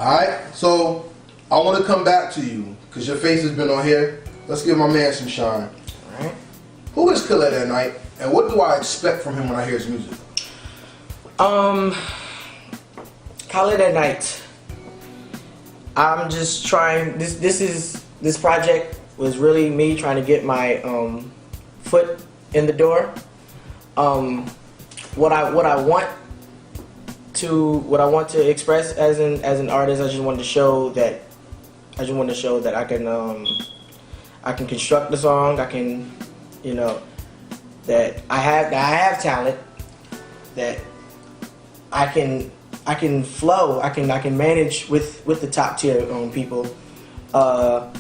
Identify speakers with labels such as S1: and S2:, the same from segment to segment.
S1: Alright, so I want to come back to you because your face has been on here. Let's give my man some shine.
S2: Alright.
S1: Who is Khalidatnight and what do I expect from him when I hear his music?
S2: Khalidatnight. I'm just trying. This project was really me trying to get my foot in the door. What I want to express as an artist, I just wanted to show that I can construct the song. I can, that I have talent. That I can flow. I can manage with the top tier people. I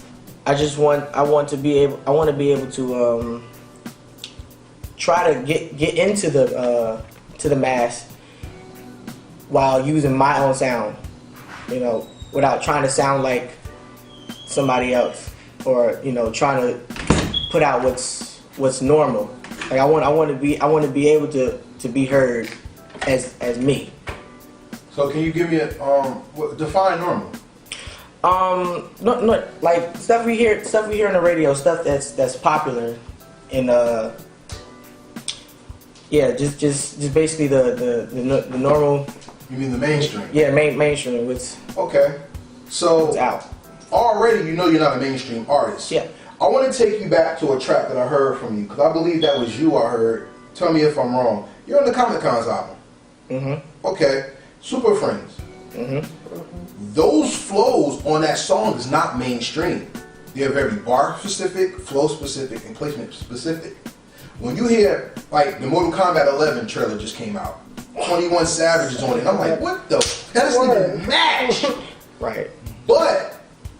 S2: want to be able to try to get into the mass while using my own sound, without trying to sound like somebody else or trying to put out what's normal. Like I want to be able to be heard as me.
S1: So can you give me a define normal?
S2: No, like stuff we hear on the radio, stuff that's popular, and just basically the normal.
S1: You mean the mainstream?
S2: Yeah, mainstream.
S1: Okay, so
S2: it's out.
S1: Already, you're not a mainstream artist.
S2: Yeah.
S1: I want to take you back to a track that I heard from you because I believe that was you. I heard. Tell me if I'm wrong. You're on the Comic Cons album.
S2: Mm-hmm.
S1: Okay. Super Friends.
S2: Mm-hmm.
S1: Those flows on that song is not mainstream. They're very bar specific, flow specific, and placement specific. When you hear, like, the Mortal Kombat 11 trailer just came out, 21 Savage is on it, and I'm like, what the? That doesn't even match.
S2: Right.
S1: But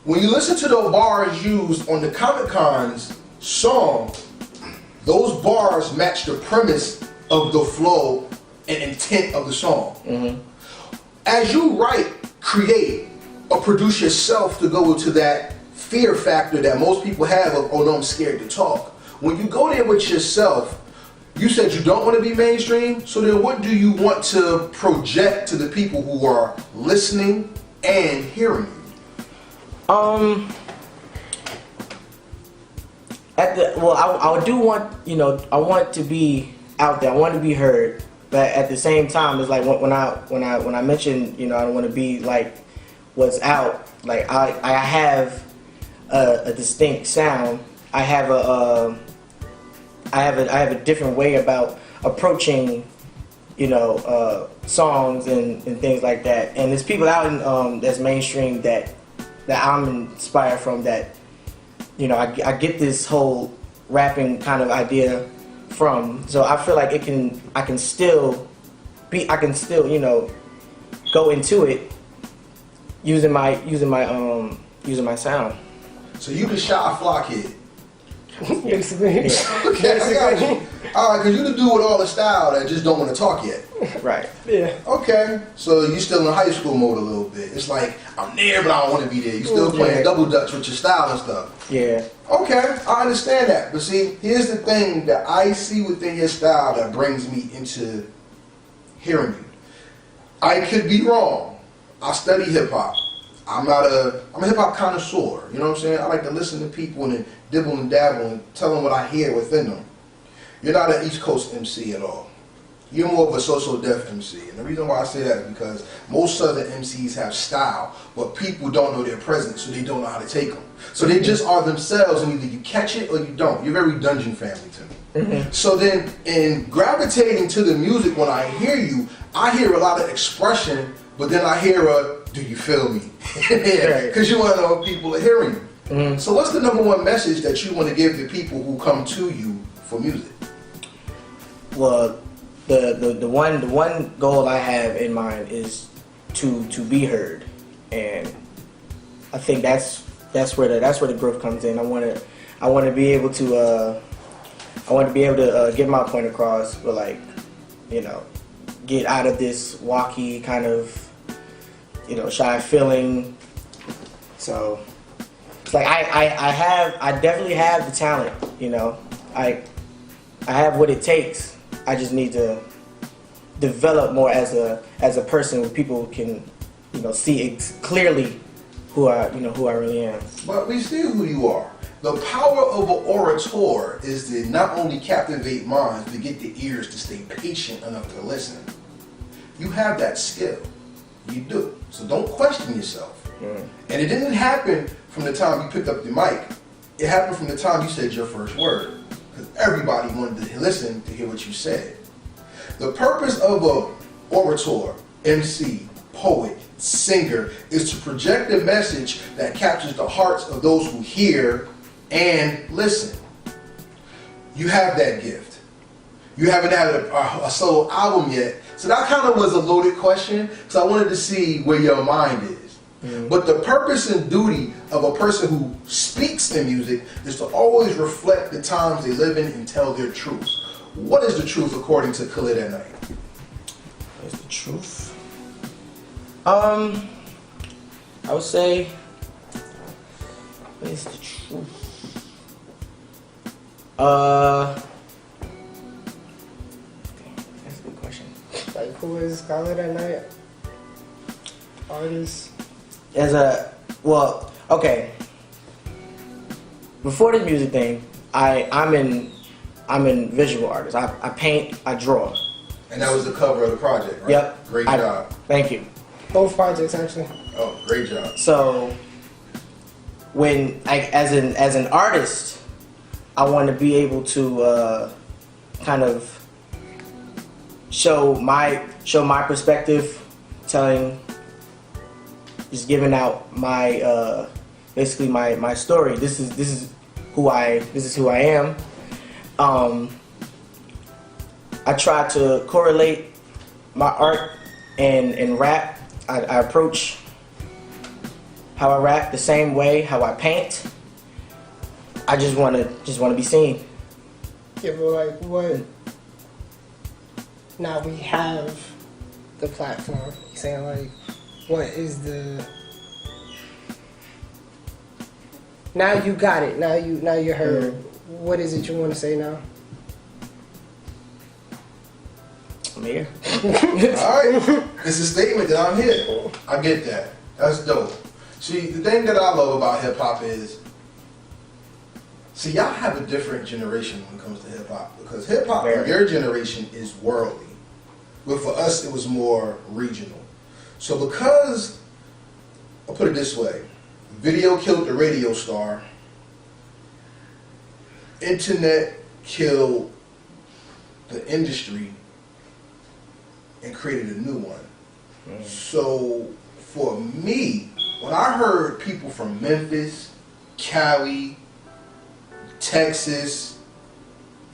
S1: when you listen to the bars used on the Comic Con's song, those bars match the premise of the flow and intent of the song.
S2: Mm-hmm.
S1: As you write, create, or produce yourself to go into that fear factor that most people have of, oh no, I'm scared to talk. When you go there with yourself, you said you don't want to be mainstream, so then what do you want to project to the people who are listening and hearing you?
S2: I do want, I want to be out there. I want to be heard. But at the same time, it's like when I mentioned, I don't want to be like what's out. Like I have a distinct sound. I have a different way about approaching, songs and things like that. And there's people out in that's mainstream that I'm inspired from. That I get this whole rapping kind of idea from. So I feel like I can still go into it using my sound.
S1: So you can shot a flock kid.
S3: Basically.
S2: Yeah.
S1: Okay, I got you. Alright, because you the dude with all the style that just don't want to talk yet.
S2: Right.
S3: Yeah.
S1: Okay, so you still in high school mode a little bit. It's like, I'm there, but I don't want to be there. You still playing double dutch with your style and stuff.
S2: Yeah.
S1: Okay, I understand that. But see, here's the thing that I see within your style that brings me into hearing you. I could be wrong. I study hip-hop. I'm a hip-hop connoisseur. You know what I'm saying? I like to listen to people and dibble and dabble and tell them what I hear within them. You're not an East Coast MC at all. You're more of a social deaf MC. And the reason why I say that is because most Southern MCs have style, but people don't know their presence, so they don't know how to take them. So they just are themselves, and either you catch it or you don't. You're very Dungeon Family to me.
S2: Mm-hmm.
S1: So then, in gravitating to the music, when I hear you, I hear a lot of expression, but then I hear a, do you feel me? Because you want to know if people are hearing you.
S2: Mm-hmm.
S1: So what's the number one message that you want to give the people who come to you for music?
S2: Well, the one goal I have in mind is to be heard, and I think that's where the growth comes in. I want to be able to get my point across, but get out of this walkie kind of shy feeling. So it's like I definitely have the talent. I have what it takes. I just need to develop more as a person where people can see clearly who I really am.
S1: But we see who you are. The power of an orator is to not only captivate minds, but get the ears to stay patient enough to listen. You have that skill. You do. So don't question yourself. And it didn't happen from the time you picked up the mic. It happened from the time you said your first word. Because everybody wanted to listen to hear what you said. The purpose of an orator, MC, poet, singer is to project a message that captures the hearts of those who hear and listen. You have that gift. You haven't had a solo album yet. So that kind of was a loaded question, because I wanted to see where your mind is. But the purpose and duty of a person who speaks in music is to always reflect the times they live in and tell their truth. What is the truth according to Khalidatnight?
S2: What is the truth? I would say, what is the truth? That's a good question.
S3: Like, who is Khalidatnight? Artist?
S2: Okay. Before the music thing, I'm in visual artist. I paint, I draw.
S1: And that was the cover of the project, right?
S2: Yep.
S1: Great job.
S2: Thank you.
S3: Both projects, actually.
S1: Oh, great job.
S2: So, as an artist, I want to be able to kind of show my perspective, just giving out my basically my story. This is who I am. I try to correlate my art and rap. I approach how I rap the same way how I paint. I just want to be seen.
S3: Yeah, but like, what? Now we have the platform. You saying like, what is the? Now you got it. Now you heard. What is it you want to say now?
S2: I'm here.
S1: Alright, it's a statement that I'm here. I get that. That's dope. See, the thing that I love about hip hop is, y'all have a different generation when it comes to hip hop. Because hip hop for your generation is worldly. But for us, it was more regional. So because, I'll put it this way, video killed the radio star, internet killed the industry, and created a new one. So for me, when I heard people from Memphis, Cali, Texas,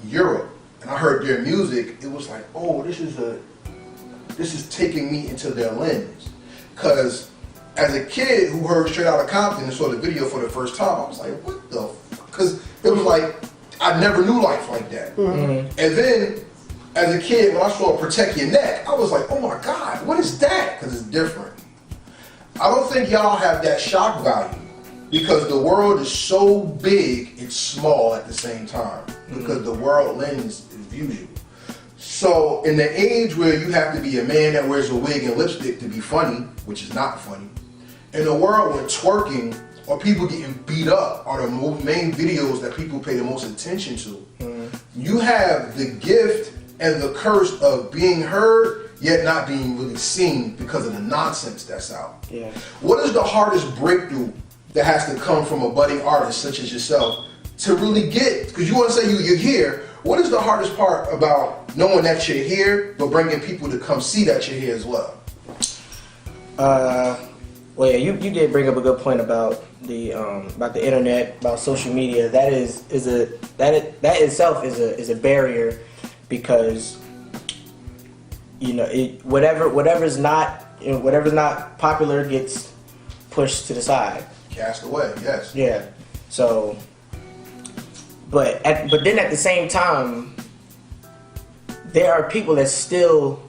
S1: Europe, and I heard their music, it was like, oh, this is taking me into their lens. Because as a kid who heard Straight Outta Compton and saw the video for the first time, I was like, what the fuck? Because it was like, I never knew life like that. And then, as a kid, when I saw Protect Your Neck, I was like, oh my God, what is that? Because it's different. I don't think y'all have that shock value because the world is so big, it's small at the same time because the world lens views you. So in the age where you have to be a man that wears a wig and lipstick to be funny, which is not funny, in a world where twerking or people getting beat up are the main videos that people pay the most attention to, you have the gift and the curse of being heard, yet not being really seen because of the nonsense that's out.
S2: Yeah.
S1: What is the hardest breakthrough that has to come from a budding artist such as yourself to really get, because you want to say you're here, what is the hardest part about knowing that you're here, but bringing people to come see that you're here as well?
S2: Well, yeah, you did bring up a good point about the internet, about social media. That itself is a barrier. Because whatever's not popular gets pushed to the side.
S1: Cast away, yes.
S2: Yeah. So, but then at the same time, there are people that still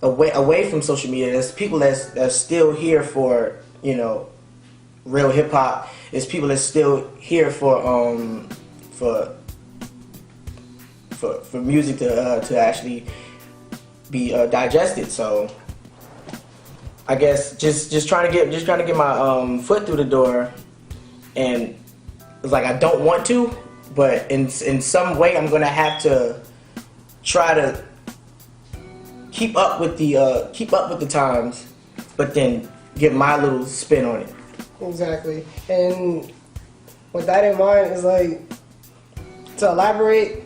S2: away from social media. There's people that's still here for real hip hop. There's people that's still here for music to actually be digested. So I guess just trying to get my foot through the door, and it's like I don't want to, but in some way I'm gonna have to try to keep up with the times, but then get my little spin on it.
S3: Exactly. And with that in mind, is like, to elaborate,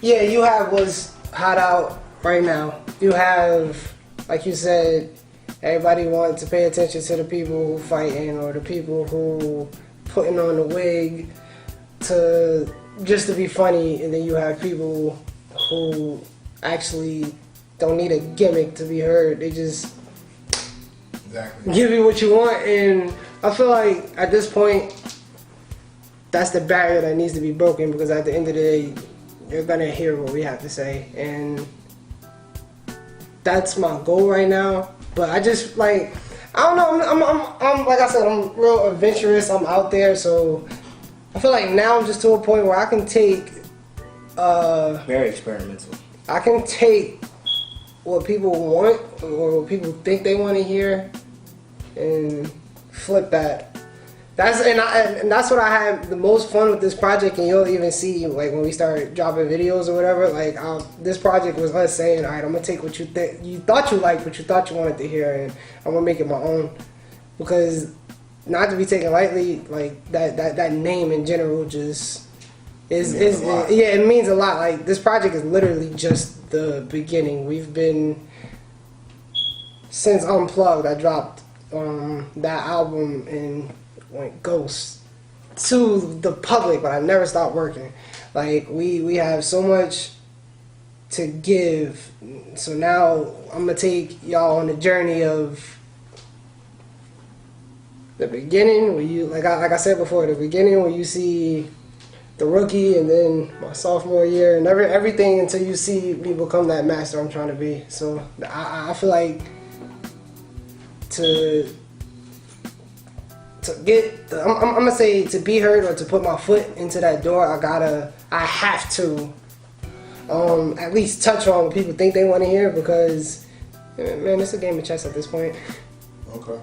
S3: yeah, you have what's hot out right now. You have, like you said, everybody wants to pay attention to the people who fighting or the people who putting on the wig to just to be funny, and then you have people who actually don't need a gimmick to be heard. They just give you what you want, and I feel like at this point, that's the barrier that needs to be broken, because at the end of the day, you're gonna hear what we have to say, and that's my goal right now. But I just like, I don't know, I'm like I said, I'm real adventurous, I'm out there, so I feel like now I'm just to a point where I can take
S2: very experimental.
S3: I can take what people want or what people think they want to hear and flip that. And that's what I had the most fun with this project, and you'll even see like when we start dropping videos or whatever. Like this project was us saying, all right, I'm gonna take what you thought you liked, what you thought you wanted to hear, and I'm gonna make it my own. Because not to be taken lightly, like that name in general just is yeah, it means a lot. Like this project is literally just the beginning. We've been since Unplugged. I dropped that album and went ghost to the public, but I never stopped working. Like we have so much to give, so now I'm gonna take y'all on the journey of the beginning, where you like I said before, the beginning where you see the rookie, and then my sophomore year, and everything until you see me become that master I'm trying to be. So I feel like to get, I'm gonna say, to be heard or to put my foot into that door, I have to at least touch on what people think they want to hear, because man, it's a game of chess at this point.
S1: Okay.